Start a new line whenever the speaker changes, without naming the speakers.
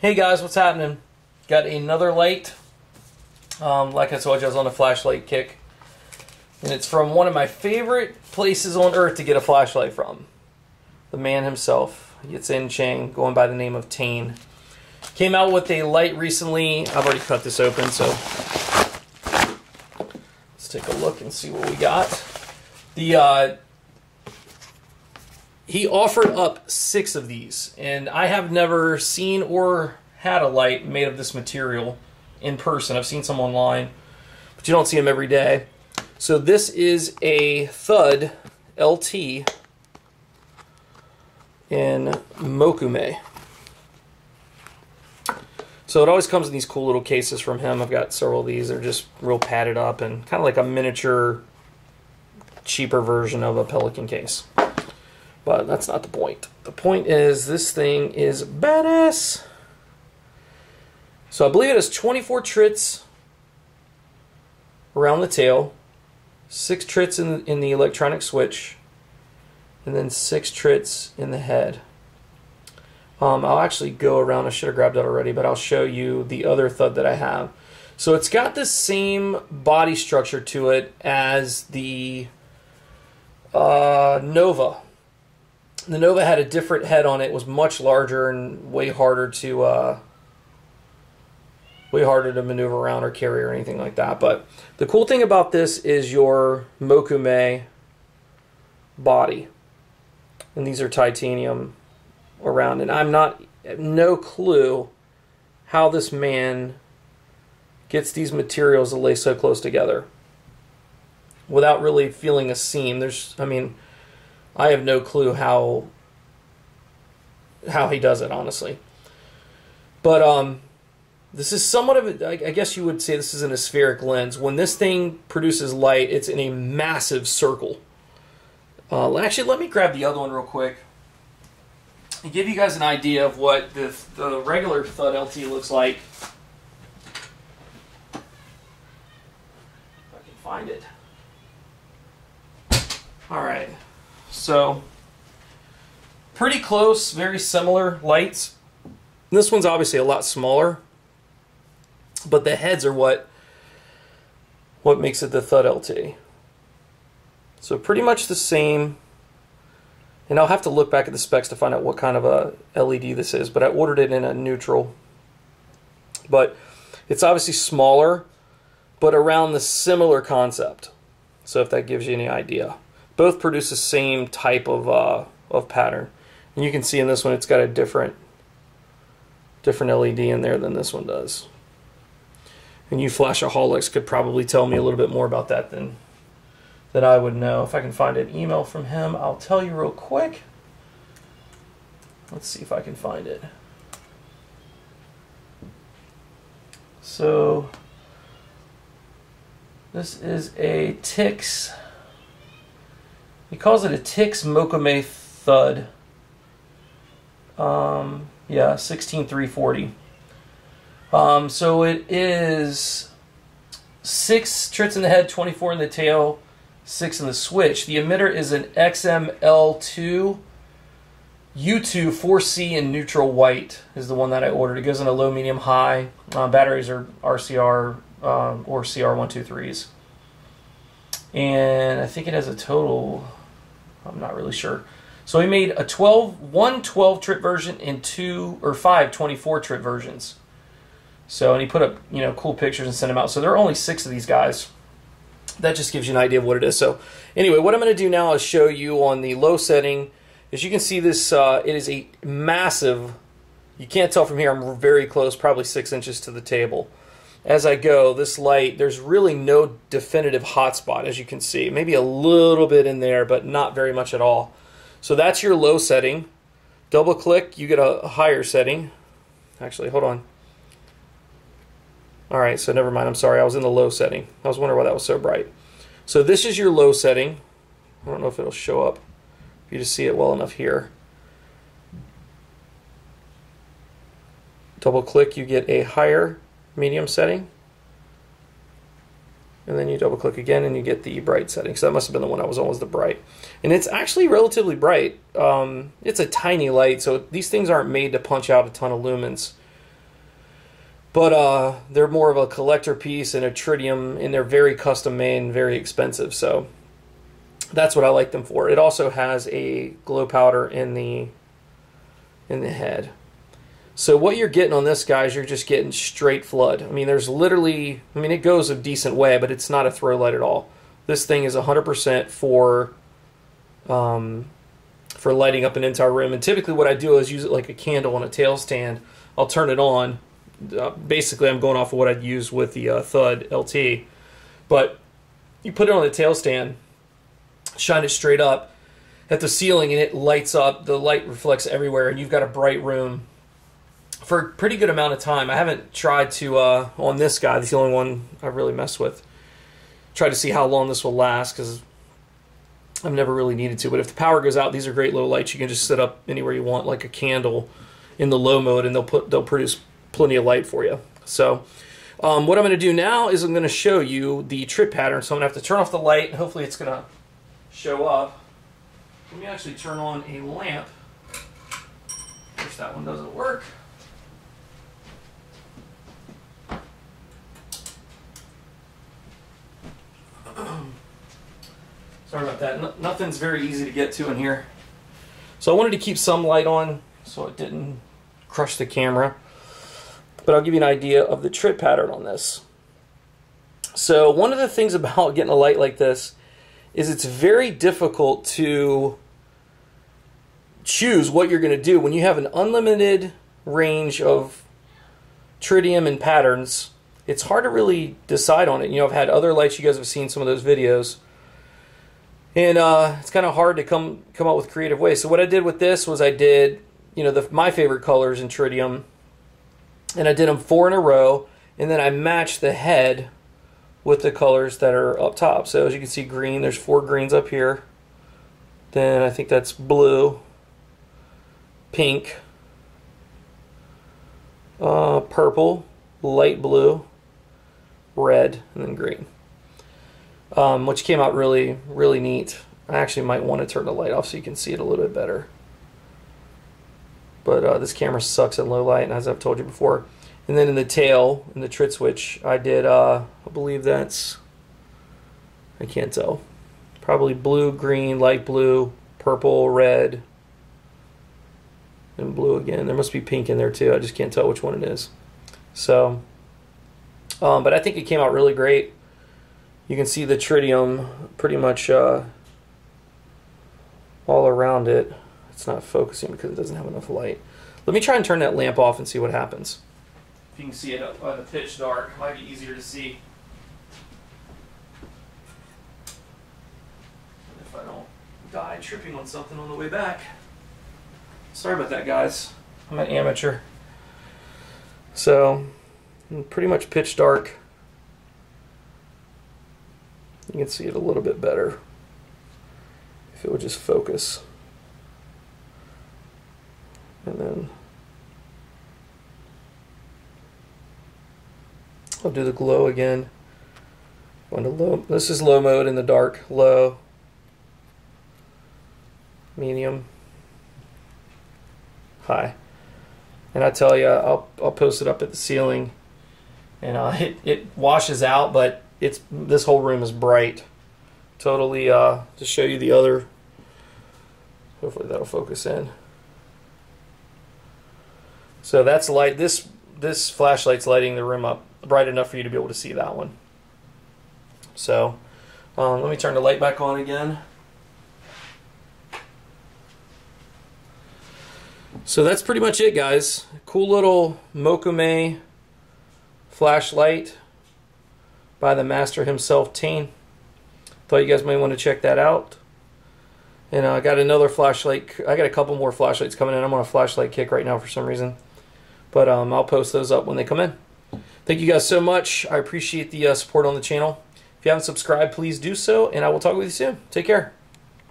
Hey guys, what's happening? Got another light. Like I told you, I was on a flashlight kick. And it's from one of my favorite places on earth to get a flashlight from. The man himself. It's in Chang, going by the name of Tain. Came out with a light recently. I've already cut this open, so let's take a look and see what we got. He offered up 6 of these, and I have never seen or had a light made of this material in person. I've seen some online, but you don't see them every day. So this is a Thud LT in Mokume. So it always comes in these cool little cases from him. I've got several of these. They're just real padded up and kind of like a miniature, cheaper version of a Pelican case. But that's not the point. The point is this thing is badass. So I believe it has 24 trits around the tail, 6 trits in the electronic switch, and then 6 trits in the head. I'll actually go around. I should have grabbed that already, but I'll show you the other Thud that I have. So it's got the same body structure to it as the Nova. The Nova had a different head on it. It was much larger and way harder to maneuver around or carry or anything like that. But the cool thing about this is your Mokume body, and these are titanium around. And I have no clue how this man gets these materials to lay so close together without really feeling a seam. I have no clue how he does it, honestly. But this is somewhat of a, I guess you would say this is an aspheric lens. When this thing produces light, it's in a massive circle. Actually, let me grab the other one real quick and give you guys an idea of what the regular Thud LT looks like. If I can find it. All right. So, pretty close, very similar lights. This one's obviously a lot smaller, but the heads are what makes it the Thud LT. So pretty much the same, and I'll have to look back at the specs to find out what kind of a LED this is, but I ordered it in a neutral. But it's obviously smaller, but around the similar concept. So if that gives you any idea. Both produce the same type of pattern, and you can see in this one it's got a different LED in there than this one does. And you flashaholics could probably tell me a little bit more about that than I would know. If I can find an email from him, I'll tell you real quick. Let's see if I can find it. So this is a Tix. He calls it a TixMokume Thud. Yeah, 16340. So it is 6 trits in the head, 24 in the tail, 6 in the switch. The emitter is an XML2 U2 4C in neutral white is the one that I ordered. It goes in a low, medium, high. Batteries are RCR or CR123s. And I think it has a total, I'm not really sure. So he made one 12 trit version and 2 or 5 24 trit versions. So, and he put up, cool pictures and sent them out. So there are only 6 of these guys. That just gives you an idea of what it is. So anyway, what I'm going to do now is show you on the low setting. As you can see, this it is a massive, you can't tell from here, I'm very close, probably 6 inches to the table. As I go, this light, there's really no definitive hotspot, as you can see. Maybe a little bit in there, but not very much at all. So that's your low setting. Double click, you get a higher setting. Actually, hold on. All right, so never mind, I'm sorry, I was in the low setting. I was wondering why that was so bright. So this is your low setting. I don't know if it'll show up, if you just see it well enough here. Double click, you get a higher medium setting, and then you double click again and you get the bright setting. So that must have been the one I was on, was the bright, and it's actually relatively bright. It's a tiny light, so these things aren't made to punch out a ton of lumens. But they're more of a collector piece and a tritium, and they're very custom made and very expensive. So that's what I like them for. It also has a glow powder in the head. So what you're getting on this, guys, you're just getting straight flood. I mean, there's literally, I mean, it goes a decent way, but it's not a throw light at all. This thing is 100% for lighting up an entire room. And typically what I do is use it like a candle on a tail stand. I'll turn it on. Basically, I'm going off of what I'd use with the Thud LT. But you put it on the tail stand, shine it straight up at the ceiling, and it lights up. The light reflects everywhere, and you've got a bright room for a pretty good amount of time. I haven't tried to, on this guy, this is the only one I really messed with, try to see how long this will last, because I've never really needed to. But if the power goes out, these are great low lights. You can just set up anywhere you want, like a candle in the low mode, and they'll produce plenty of light for you. So what I'm going to do now is I'm going to show you the trip pattern. So I'm going to have to turn off the light, and hopefully it's going to show up. Let me actually turn on a lamp. Of course, that one doesn't work. Sorry about that. Nothing's very easy to get to in here. So I wanted to keep some light on so it didn't crush the camera. But I'll give you an idea of the trip pattern on this. So one of the things about getting a light like this is it's very difficult to choose what you're going to do when you have an unlimited range of tritium and patterns. It's hard to really decide on it. You know, I've had other lights, you guys have seen some of those videos, and it's kind of hard to come up with creative ways. So what I did with this was I did, you know, my favorite colors in tritium, and I did them 4 in a row, and then I matched the head with the colors that are up top. So as you can see, green, there's 4 greens up here. Then I think that's blue, pink, purple, light blue, red, and then green. Which came out really, really neat. I actually might want to turn the light off so you can see it a little bit better. But this camera sucks at low light, and as I've told you before. And then in the tail, in the trit switch, I did, I believe that's, I can't tell, probably blue, green, light blue, purple, red, and blue again. There must be pink in there too. I just can't tell which one it is. So, but I think it came out really great. You can see the tritium pretty much all around it. It's not focusing because it doesn't have enough light. Let me try and turn that lamp off and see what happens. If you can see it by the pitch dark, it might be easier to see. If I don't die tripping on something on the way back. Sorry about that, guys. I'm an amateur. So, pretty much pitch dark. You can see it a little bit better if it would just focus. And then I'll do the glow again. Go into low. This is low mode in the dark. Low, medium, high. And I tell you, I'll post it up at the ceiling, and it washes out, but this whole room is bright. Totally. To show you the other. Hopefully that'll focus in. So that's light. This flashlight's lighting the room up bright enough for you to be able to see that one. So let me turn the light back on again. So that's pretty much it, guys. Cool little Mokume flashlight by the master himself, Tain. Thought you guys might want to check that out. And I got another flashlight. I got a couple more flashlights coming in. I'm on a flashlight kick right now for some reason. But I'll post those up when they come in. Thank you guys so much. I appreciate the support on the channel. If you haven't subscribed, please do so. And I will talk with you soon. Take care.